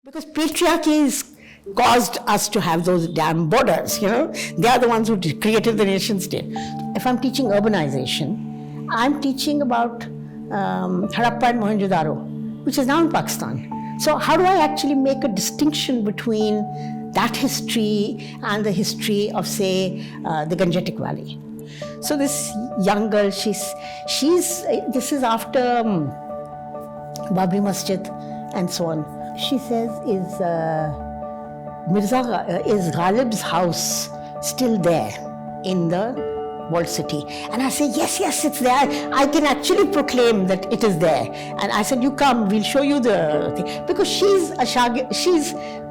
Because patriarchy has caused us to have those damn borders, They are the ones who created the nation state. If I'm teaching urbanization, I'm teaching about Harappa and Mohenjo-daro, which is now in Pakistan. So how do I actually make a distinction between that history and the history of, say, the Gangetic Valley? So this young girl, this is after Babri Masjid and so on. She says, is Ghalib's house still there in the walled city? And I say, yes, it's there. I can actually proclaim that it is there. And I said, you come, we'll show you the thing. Because she's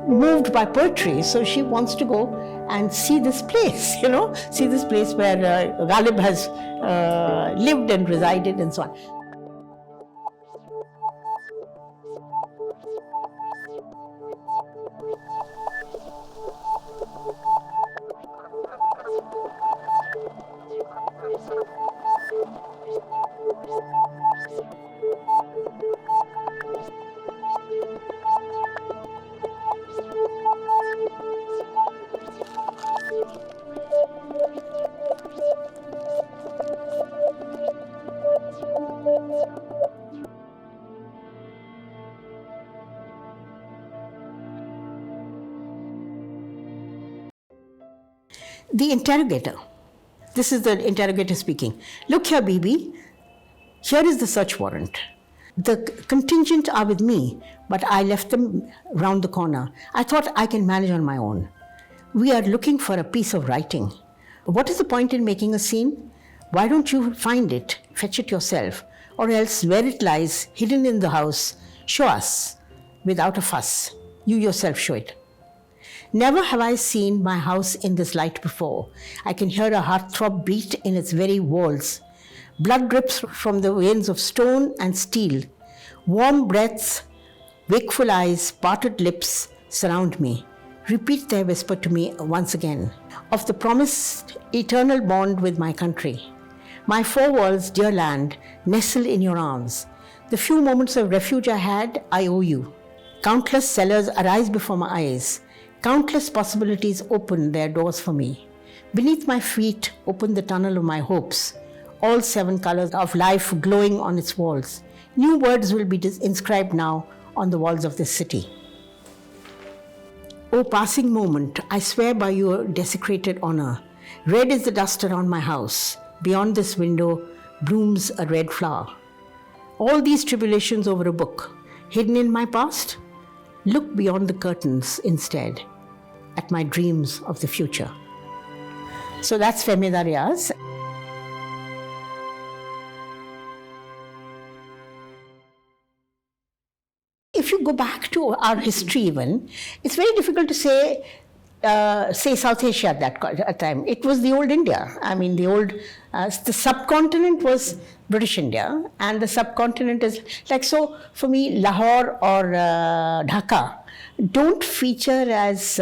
moved by poetry, so she wants to go and see this place, see this place where Ghalib has lived and resided and so on. The interrogator. This is the interrogator speaking. Look here, Bibi. Here is the search warrant. The contingent are with me, but I left them round the corner. I thought I can manage on my own. We are looking for a piece of writing. What is the point in making a scene? Why don't you find it, fetch it yourself, or else where it lies, hidden in the house, show us, without a fuss. You yourself show it. Never have I seen my house in this light before. I can hear a heartthrob beat in its very walls. Blood drips from the veins of stone and steel. Warm breaths, wakeful eyes, parted lips surround me. Repeat their whisper to me once again of the promised eternal bond with my country. My four walls, dear land, nestle in your arms. The few moments of refuge I had, I owe you. Countless cellars arise before my eyes. Countless possibilities open their doors for me. Beneath my feet open the tunnel of my hopes, all 7 colors of life glowing on its walls. New words will be inscribed now on the walls of this city. O passing moment, I swear by your desecrated honor. Red is the dust around my house. Beyond this window blooms a red flower. All these tribulations over a book, hidden in my past? Look beyond the curtains instead, at my dreams of the future. So that's Gunehgar Auratein. If you go back to our history even, it's very difficult to say South Asia at that time. It was the old India. I mean, the subcontinent was British India, and the subcontinent is like, so for me, Lahore or Dhaka don't feature as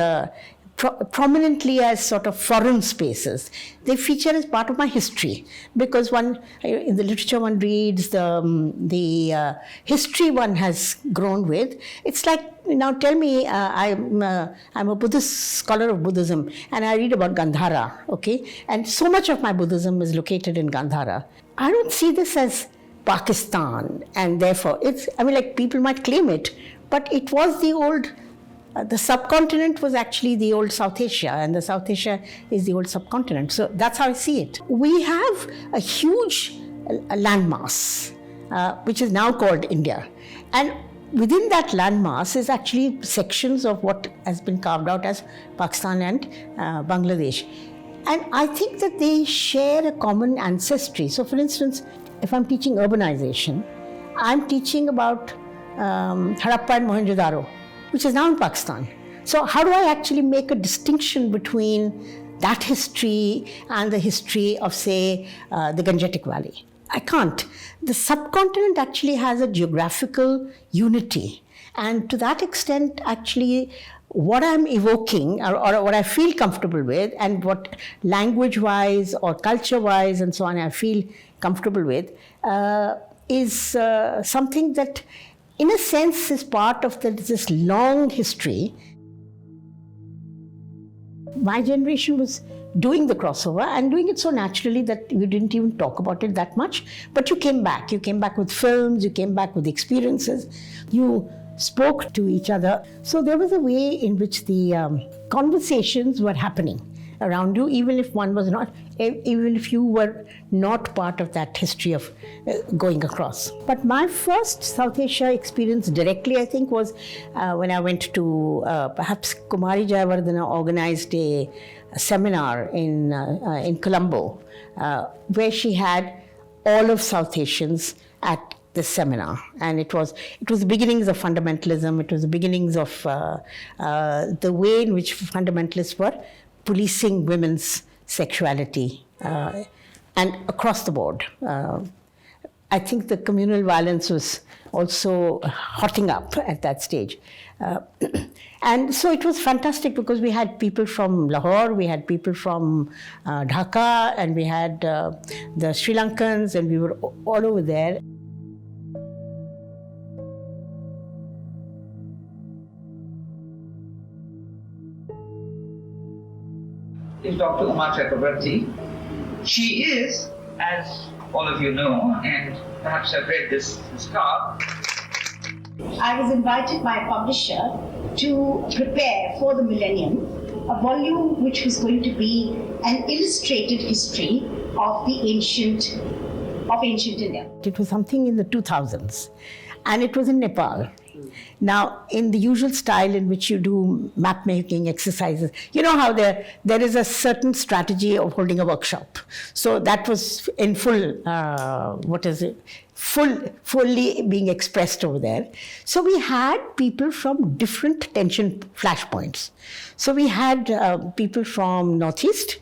prominently as sort of foreign spaces. They feature as part of my history, because in the literature one reads, the history one has grown with. It's like, now tell me, I'm a Buddhist scholar of Buddhism, and I read about Gandhara, okay? And so much of my Buddhism is located in Gandhara. I don't see this as Pakistan, and therefore people might claim it, but it was the old. The subcontinent was actually the old South Asia, and the South Asia is the old subcontinent. So that's how I see it. We have a huge landmass, which is now called India. And within that landmass is actually sections of what has been carved out as Pakistan and Bangladesh. And I think that they share a common ancestry. So for instance, if I'm teaching urbanization, I'm teaching about Harappa and Mohenjo-daro, which is now in Pakistan. So how do I actually make a distinction between that history and the history of, say, the Gangetic Valley? I can't. The subcontinent actually has a geographical unity. And to that extent, actually, what I'm evoking or what I feel comfortable with, and what language-wise or culture-wise and so on I feel comfortable with, is something that in a sense, is part of this long history. My generation was doing the crossover and doing it so naturally that you didn't even talk about it that much. But you came back. You came back with films, you came back with experiences, you spoke to each other. So there was a way in which the conversations were happening around you, even if one was not, even if you were not part of that history of going across. But my first South Asia experience directly, I think, was when I went to, perhaps Kumari Jayawardena organized a seminar in Colombo, where she had all of South Asians at this seminar, and it was the beginnings of fundamentalism. It was the beginnings of the way in which fundamentalists were policing women's sexuality, and across the board. I think the communal violence was also hotting up at that stage. And so it was fantastic because we had people from Lahore, we had people from Dhaka, and we had the Sri Lankans, and we were all over there. Is Dr. Uma Chakravarti. She is, as all of you know, and perhaps have read this card. I was invited by a publisher to prepare for the millennium a volume which was going to be an illustrated history of the ancient India. It was something in the 2000s, and it was in Nepal. Now, in the usual style in which you do map-making exercises, you know how there is a certain strategy of holding a workshop. So that was in full, fully being expressed over there. So we had people from different tension flashpoints. So we had people from Northeast,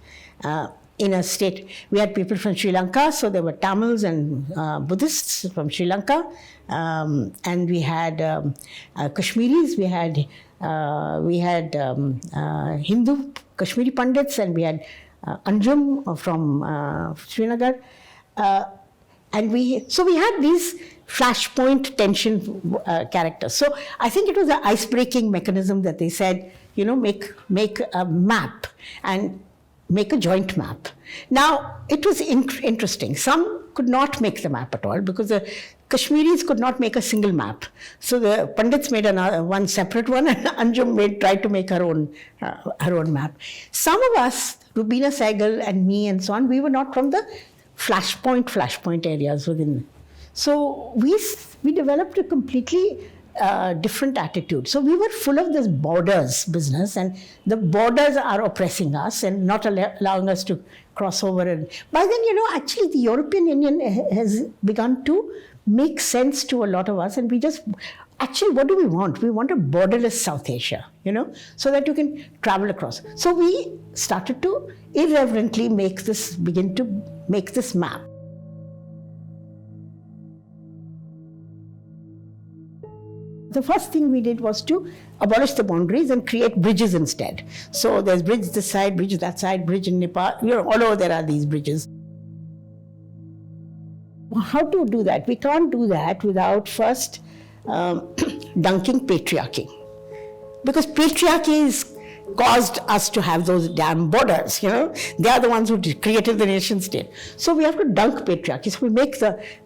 in a state. We had people from Sri Lanka, so there were Tamils and Buddhists from Sri Lanka, and we had Kashmiris. We had Hindu Kashmiri Pandits, and we had Anjum from Srinagar, and we had these flashpoint tension characters. So I think it was an ice-breaking mechanism that they said, make a map and make a joint map. Now, it was interesting. Some could not make the map at all because the Kashmiris could not make a single map. So the Pandits made one separate one, and Anjum tried to make her own map. Some of us, Rubina Saigal and me and so on, we were not from the flashpoint areas within. So we developed a completely different attitude. So we were full of this borders business, and the borders are oppressing us and not allowing us to cross over. And by then, actually the European Union has begun to make sense to a lot of us, and we just, actually, what do we want? We want a borderless South Asia, so that you can travel across. So we started to irreverently begin to make this map. The first thing we did was to abolish the boundaries and create bridges instead. So there's bridge this side, bridge that side, bridge in Nepal. All over there are these bridges. How to do that? We can't do that without first dunking patriarchy. Because patriarchy has caused us to have those damn borders, They are the ones who created the nation state. So we have to dunk patriarchy. So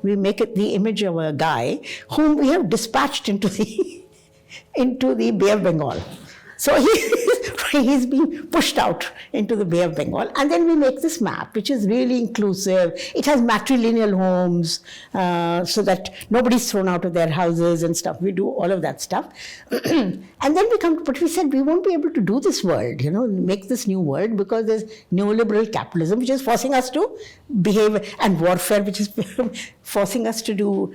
we make it the image of a guy whom we have dispatched into the Bay of Bengal. So he's being pushed out into the Bay of Bengal. And then we make this map, which is really inclusive. It has matrilineal homes, so that nobody's thrown out of their houses and stuff. We do all of that stuff. And then but we said we won't be able to do this world, make this new world, because there's neoliberal capitalism, which is forcing us to behave, and warfare, which is forcing us to do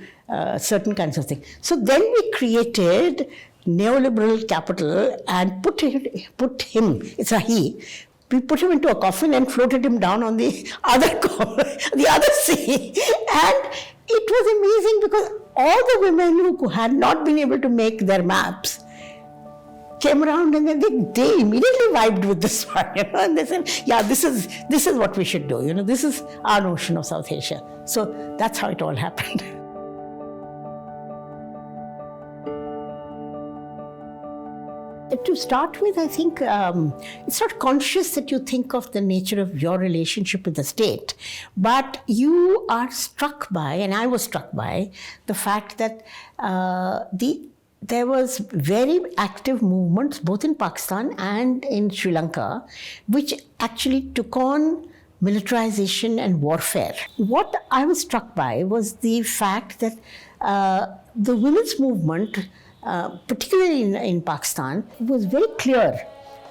certain kinds of things. So then we created neoliberal capital and put him, it's a he, we put him into a coffin and floated him down on the other sea. And it was amazing because all the women who had not been able to make their maps came around, and then they immediately vibed with this one, and they said, yeah, this is what we should do, this is our notion of South Asia. So that's how it all happened. To start with, I think it's not conscious that you think of the nature of your relationship with the state, but you are struck by, and I was struck by, the fact that there was very active movements both in Pakistan and in Sri Lanka, which actually took on militarization and warfare. What I was struck by was the fact that the women's movement, particularly in Pakistan, was very clear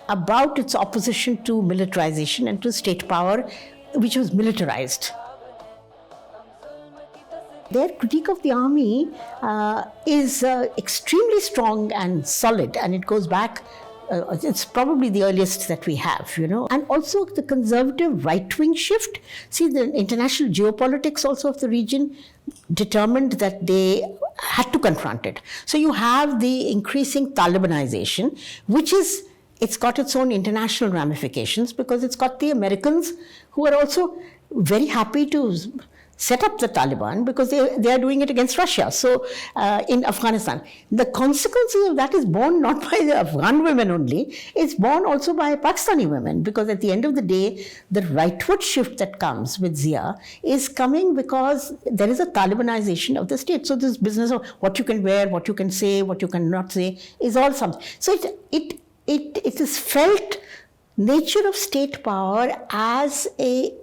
about its opposition to militarization and to state power, which was militarized. Their critique of the army is extremely strong and solid, and it goes back, it's probably the earliest that we have, And also the conservative right-wing shift. See, the international geopolitics also of the region determined that they had to confront it. So you have the increasing Talibanization, it's got its own international ramifications, because it's got the Americans who are also very happy to set up the Taliban because they are doing it against Russia. So in Afghanistan, the consequences of that is borne not by the Afghan women only, it's borne also by Pakistani women, because at the end of the day, the rightward shift that comes with Zia is coming because there is a Talibanization of the state. So this business of what you can wear, what you can say, what you cannot say is all something. So it is felt nature of state power as a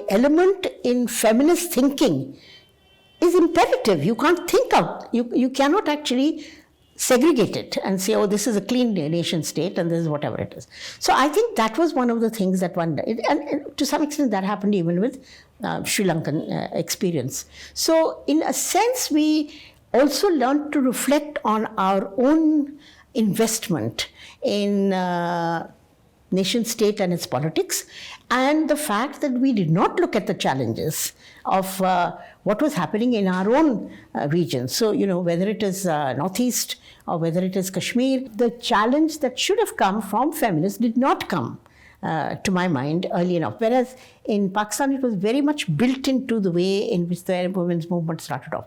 element in feminist thinking is imperative. You can't think of, you cannot actually segregate it and say, oh, this is a clean nation state and this is whatever it is. So I think that was one of the things that and to some extent that happened even with Sri Lankan experience. So in a sense, we also learned to reflect on our own investment in nation state and its politics, and the fact that we did not look at the challenges of what was happening in our own region. So, whether it is Northeast or whether it is Kashmir, the challenge that should have come from feminists did not come, to my mind, early enough. Whereas in Pakistan, it was very much built into the way in which the women's movement started off.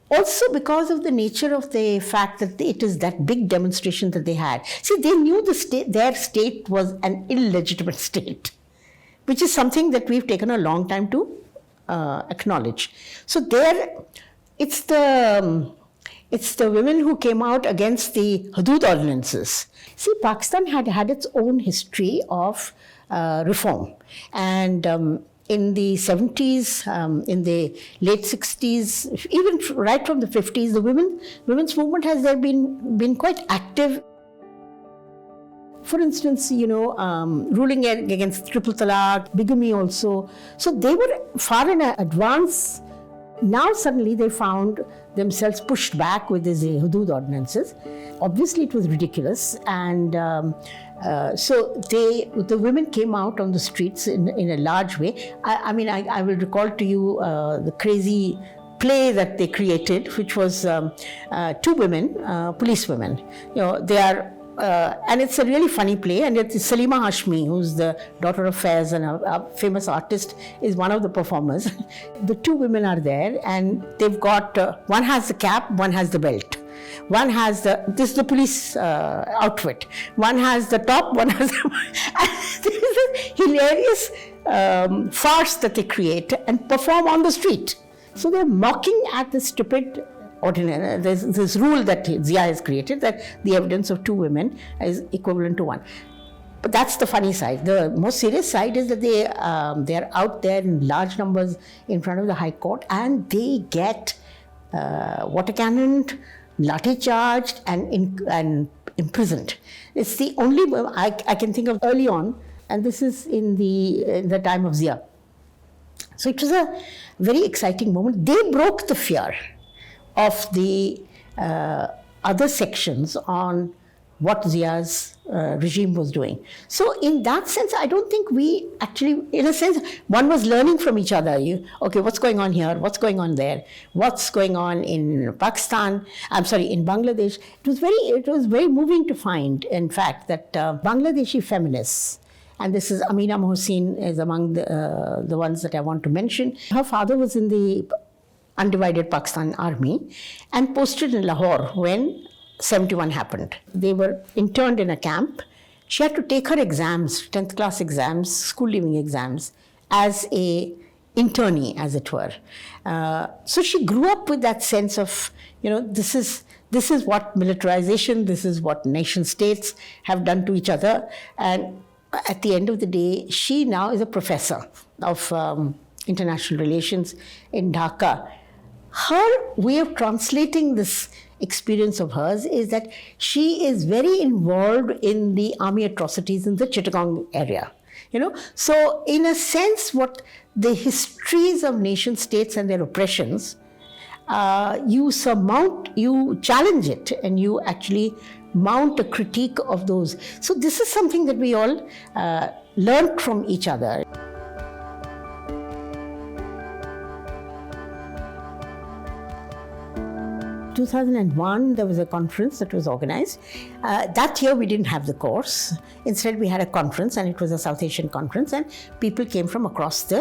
Also because of the nature of the fact that it is that big demonstration that they had. See, they knew their state was an illegitimate state, which is something that we've taken a long time to acknowledge. So it's the women who came out against the Hudud ordinances. See, Pakistan had its own history of reform, and in the 70s, in the late 60s, even right from the 50s, the women's movement has been quite active. For instance, ruling against triple talaq, bigamy also. So they were far in advance. Now suddenly they found themselves pushed back with these Hudud ordinances. Obviously it was ridiculous, and so the women came out on the streets in a large way. I will recall to you the crazy play that they created, which was two women, police women. They are and it's a really funny play, and it's Salima Hashmi, who's the daughter of Faiz and a famous artist, is one of the performers. The two women are there, and they've got, one has the cap, one has the belt. One has this is the police outfit. One has the top, one has this is a hilarious farce that they create and perform on the street. So they're mocking at the stupid ordinary. There's this rule that Zia has created, that the evidence of two women is equivalent to one. But that's the funny side. The most serious side is that they're out there in large numbers in front of the High Court, and they get water cannoned, lathi charged, and imprisoned. It's the only I can think of early on, and this is in the time of Zia. So it was a very exciting moment. They broke the fear of the other sections on what Zia's regime was doing. So in that sense, I don't think we actually, in a sense, one was learning from each other. Okay, what's going on here? What's going on there? What's going on in Pakistan? In Bangladesh. It was very moving to find, in fact, that Bangladeshi feminists, and this is Amina Mohsin is among the ones that I want to mention. Her father was in the undivided Pakistan army and posted in Lahore when 71 happened. They were interned in a camp. She had to take her exams, 10th class exams, school leaving exams, as a internee, as it were. So she grew up with that sense of, this is what militarization, this is what nation states have done to each other. And at the end of the day, she now is a professor of international relations in Dhaka. Her way of translating this experience of hers is that she is very involved in the army atrocities in the Chittagong area. So in a sense, what the histories of nation states and their oppressions, you challenge it, and you actually mount a critique of those. So this is something that we all learned from each other. 2001, there was a conference that was organized. That year, we didn't have the course. Instead, we had a conference, and it was a South Asian conference, and people came from across the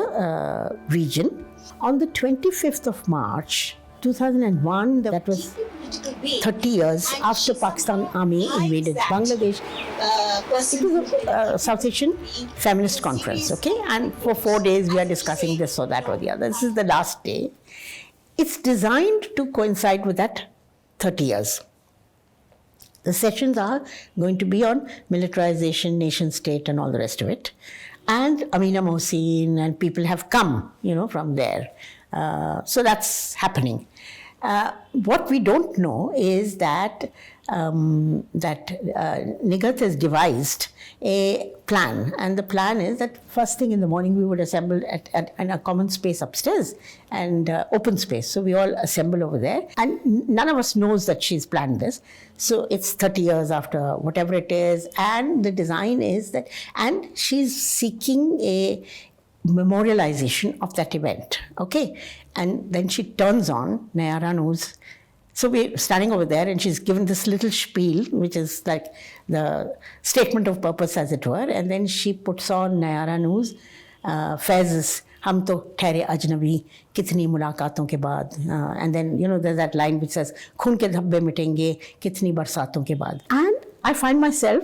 region. On the 25th of March, 2001, that was 30 years after Pakistan Army invaded Bangladesh. It was a South Asian feminist conference, okay? And for 4 days, we are discussing this or that or the other. This is the last day. It's designed to coincide with that 30 years. The sessions are going to be on militarization, nation state, and all the rest of it. And Amina Mohsin and people have come, from there. So that's happening. What we don't know is that Nigat has devised a plan, and the plan is that first thing in the morning we would assemble at a common space upstairs and open space. So we all assemble over there, and none of us knows that she's planned this. So it's 30 years after whatever it is, and the design is that, and she's seeking a memorialization of that event, okay? And then she turns on, Nayara knows. So we're standing over there, and she's given this little spiel, which is like the statement of purpose, as it were. And then she puts on Nayara News, Faiz, hum to thehre ajnabi, kitni mulaqaton ke baad. And then, there's that line which says, khun ke dhabbe mitenge, kitni barsaton ke baad. And I find myself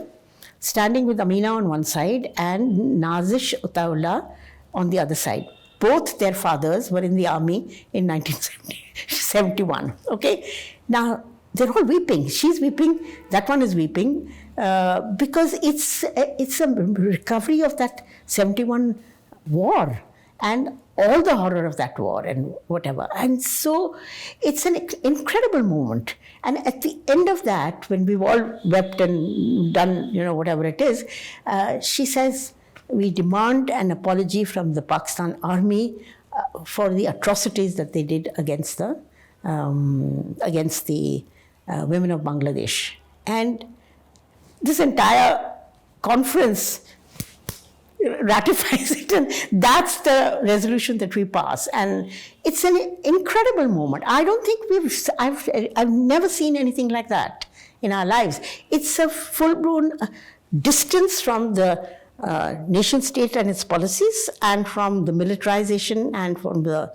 standing with Amina on one side and Nazish Utaullah on the other side. Both their fathers were in the army in 1971, okay? Now, they're all weeping. She's weeping, that one is weeping, because it's a recovery of that 71 war and all the horror of that war and whatever. And so it's an incredible moment. And at the end of that, when we've all wept and done, whatever it is, she says, we demand an apology from the Pakistan Army for the atrocities that they did against the women of Bangladesh. And this entire conference ratifies it, and that's the resolution that we pass. And it's an incredible moment. I don't think I've never seen anything like that in our lives. It's a full-blown distance from the nation state and its policies, and from the militarization and for the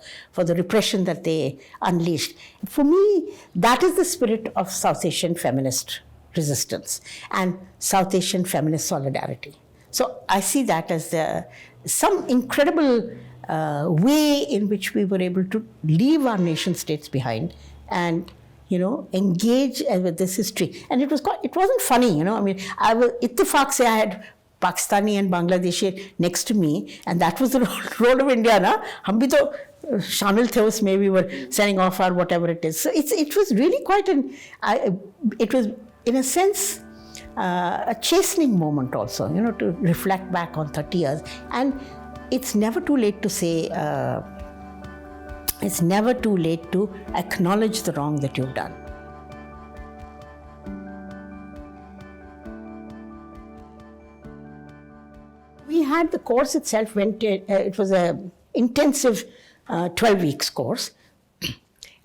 repression that they unleashed. For me, that is the spirit of South Asian feminist resistance and South Asian feminist solidarity. So I see that as some incredible way in which we were able to leave our nation states behind and engage with this history. And it wasn't funny, I mean, ittifaq se I had Pakistani and Bangladeshi next to me, and that was the role of India, na? Hum bhi to shamil the usme, we were sending off or whatever it is. So it was really quite it was in a sense a chastening moment also, to reflect back on 30 years. And it's never too late to say, it's never too late to acknowledge the wrong that you've done. We had the course itself, it was an intensive 12 weeks course.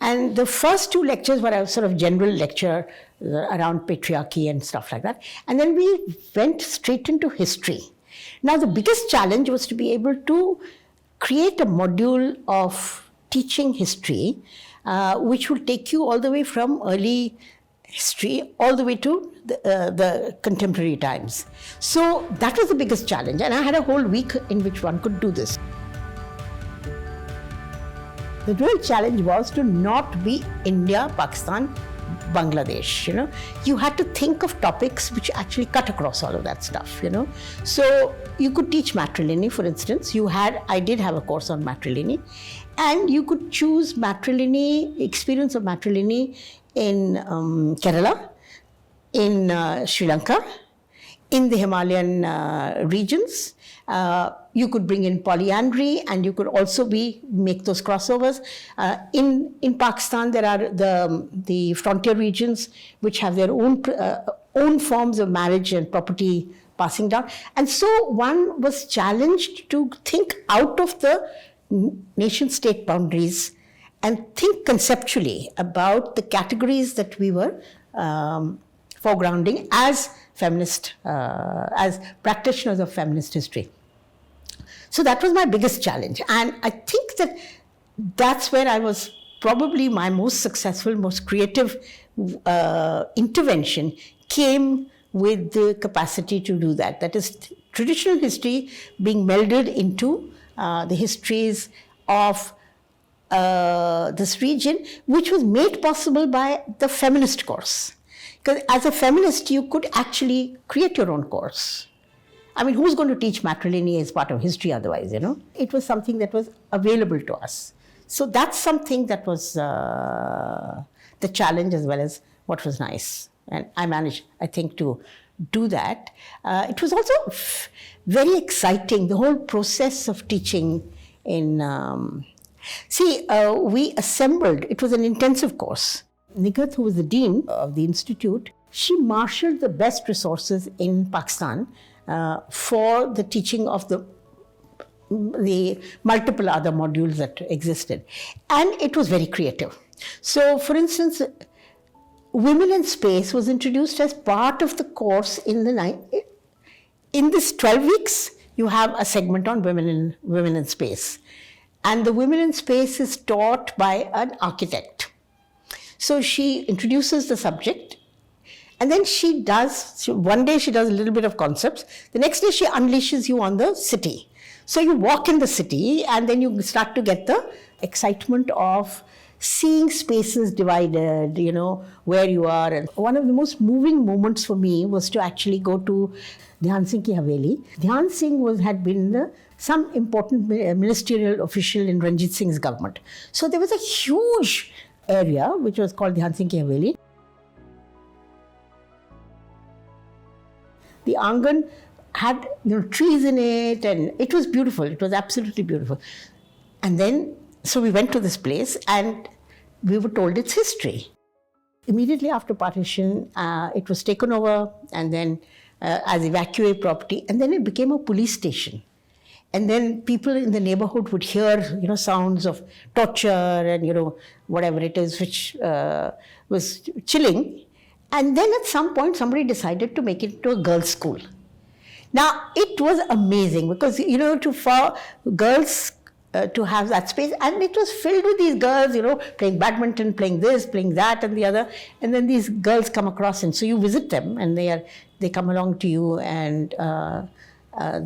And the first 2 lectures were a sort of general lecture around patriarchy and stuff like that. And then we went straight into history. Now, the biggest challenge was to be able to create a module of teaching history, which will take you all the way from early history all the way to the contemporary times. So that was the biggest challenge, and I had a whole week in which one could do this. The real challenge was to not be India, Pakistan, Bangladesh, You had to think of topics which actually cut across all of that stuff, So you could teach matrilineal, for instance. I did have a course on matrilineal, and you could choose experience of matrilineal in Kerala, in Sri Lanka, in the Himalayan regions. You could bring in polyandry, and you could also make those crossovers. In Pakistan, there are the frontier regions which have their own forms of marriage and property passing down. And so one was challenged to think out of the nation-state boundaries and think conceptually about the categories that we were foregrounding as feminist, as practitioners of feminist history. So that was my biggest challenge. And I think that's where I was probably my most successful, most creative intervention came with the capacity to do that. That is traditional history being melded into the histories of this region, which was made possible by the feminist course. Because as a feminist, you could actually create your own course. I mean, who's going to teach matrilineal as part of history otherwise, It was something that was available to us. So that's something that was the challenge as well as what was nice. And I managed, I think, to do that. It was also very exciting, the whole process of teaching in... we assembled, it was an intensive course. Nigat, who was the dean of the institute, she marshaled the best resources in Pakistan for the teaching of the multiple other modules that existed. And it was very creative. So, for instance, Women in Space was introduced as part of the course in this 12 weeks, you have a segment on women in space. And the Women in Space is taught by an architect. So she introduces the subject, and then one day she does a little bit of concepts. The next day she unleashes you on the city. So you walk in the city, and then you start to get the excitement of seeing spaces divided, where you are. And one of the most moving moments for me was to actually go to Dhyan Singh ki Haveli. Dhyan Singh had been some important ministerial official in Ranjit Singh's government. So there was a huge area which was called Dhyan Singh ki Haveli. The Angan had trees in it, and it was beautiful. It was absolutely beautiful. And then, so we went to this place, and we were told its history. Immediately after partition, it was taken over, and then as evacuee property, and then it became a police station. And then people in the neighborhood would hear, sounds of torture and, whatever it is, which was chilling. And then at some point, somebody decided to make it into a girls' school. Now, it was amazing because, for girls to have that space, and it was filled with these girls, playing badminton, playing this, playing that and the other. And then these girls come across, and so you visit them, and they come along to you, and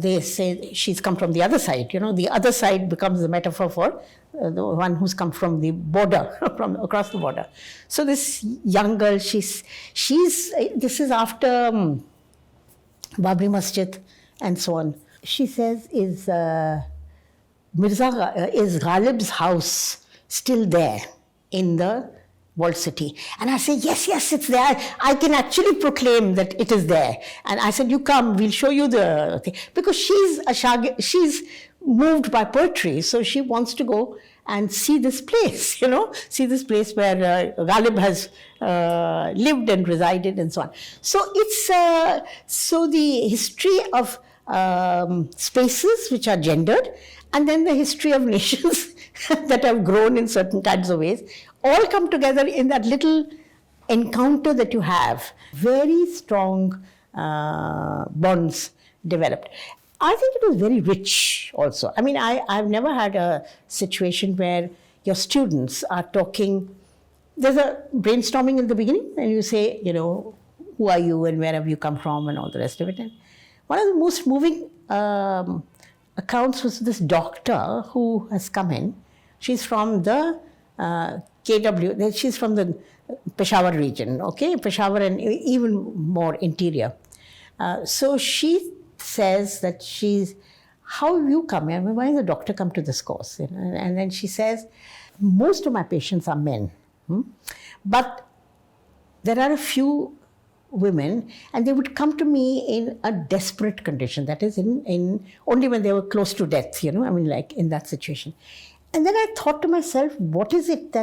they say, she's come from the other side. The other side becomes the metaphor for the one who's come from the border, from across the border. So this young girl, this is after Babri Masjid and so on. She says, is Ghalib's house still there in the walled city? And I say, yes, it's there. I can actually proclaim that it is there. And I said, you come, we'll show you the thing. Because she's moved by poetry, so she wants to go and see this place, see this place where Ghalib has lived and resided and so on. So it's, so the history of spaces which are gendered, and then the history of nations that have grown in certain kinds of ways, all come together in that little encounter that you have. Very strong bonds developed. I think it was very rich also. I mean, I've never had a situation where your students are talking there's a brainstorming in the beginning, and you say, who are you and where have you come from and all the rest of it. And one of the most moving accounts was this doctor who has come in. She's from the KW, she's from the Peshawar region, okay? Peshawar and even more interior. So she says that how have you come here? I mean, why has a doctor come to this course? And then she says, most of my patients are men, but there are a few women, and they would come to me in a desperate condition. That is, in only when they were close to death, like in that situation. And then I thought to myself, what is it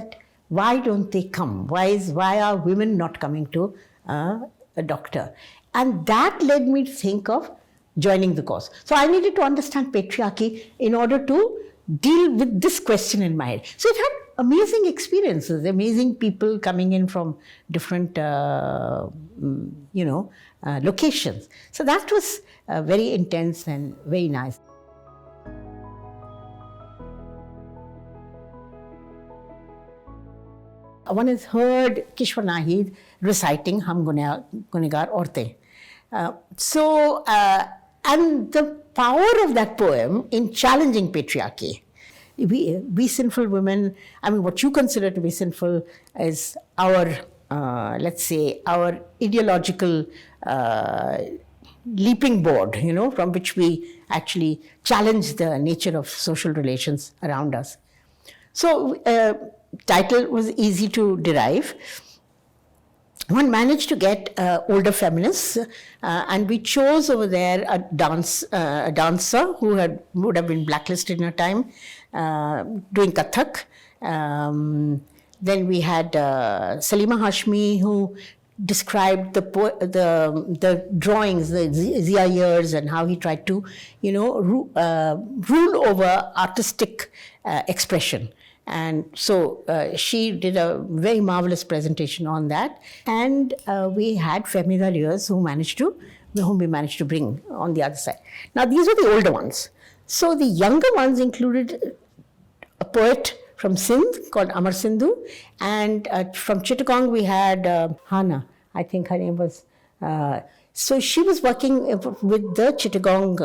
why don't they come? Why are women not coming to a doctor? And that led me to think of joining the course. So I needed to understand patriarchy in order to deal with this question in my head. So it had amazing experiences, amazing people coming in from different, locations. So that was very intense and very nice. One has heard Kishwar Nahid reciting Hum Gunehgar Auratein. And the power of that poem in challenging patriarchy. We sinful women, what you consider to be sinful is our, our ideological leaping board, from which we actually challenge the nature of social relations around us. So, title was easy to derive. One managed to get older feminists, and we chose over there a dancer who would have been blacklisted in her time, doing Kathak. Then we had Salima Hashmi, who described the drawings, the Zia years, and how he tried to, rule over artistic expression. And so she did a very marvelous presentation on that. And we had Feminist whom we managed to bring on the other side. Now, these were the older ones. So the younger ones included a poet from Sindh called Amar Sindhu. And from Chittagong, we had Hana, I think her name was. So she was working with the Chittagong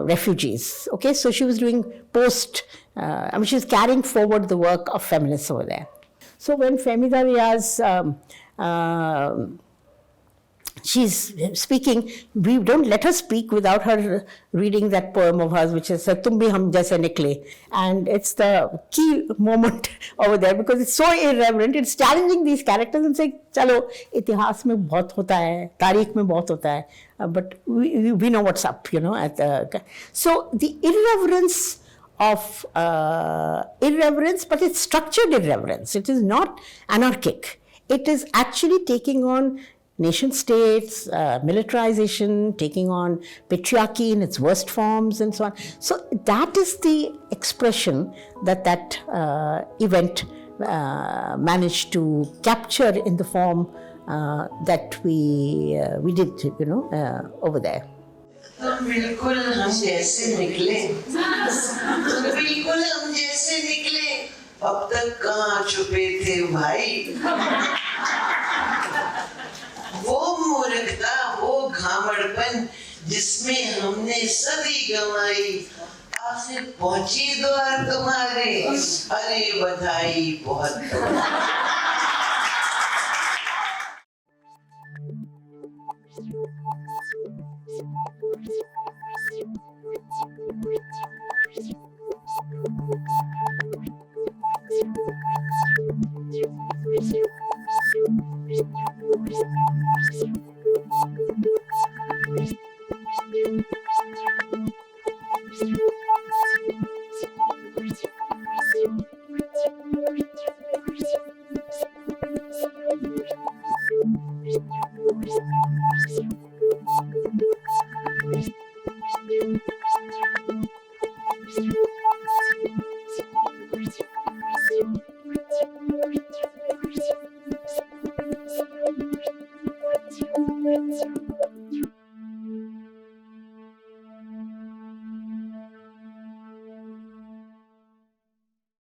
refugees. Okay, so she was doing she was carrying forward the work of feminists over there. So when Femida Riaz, she's speaking, we don't let her speak without her reading that poem of hers, which is Tum Bhi Hum Jaise Nikle. And it's the key moment over there because it's so irreverent. It's challenging these characters and saying, chalo, itihas mein bahut hota hai, tarikh mein bahut hota hai, but we know what's up, So the irreverence of irreverence, but it's structured irreverence. It is not anarchic. It is actually taking on nation states, militarization, taking on patriarchy in its worst forms and so on. So that is the expression that event managed to capture in the form that we did, over there. तुम बिल्कुल हम जैसे निकले, बिल्कुल हम जैसे निकले, अब तक कहाँ छुपे थे भाई? वो मूर्खता, वो घामड़पन जिसमें हमने सदी गंवाई, आखिर पहुंची द्वार तुम्हारे, अरे बधाई बहुत।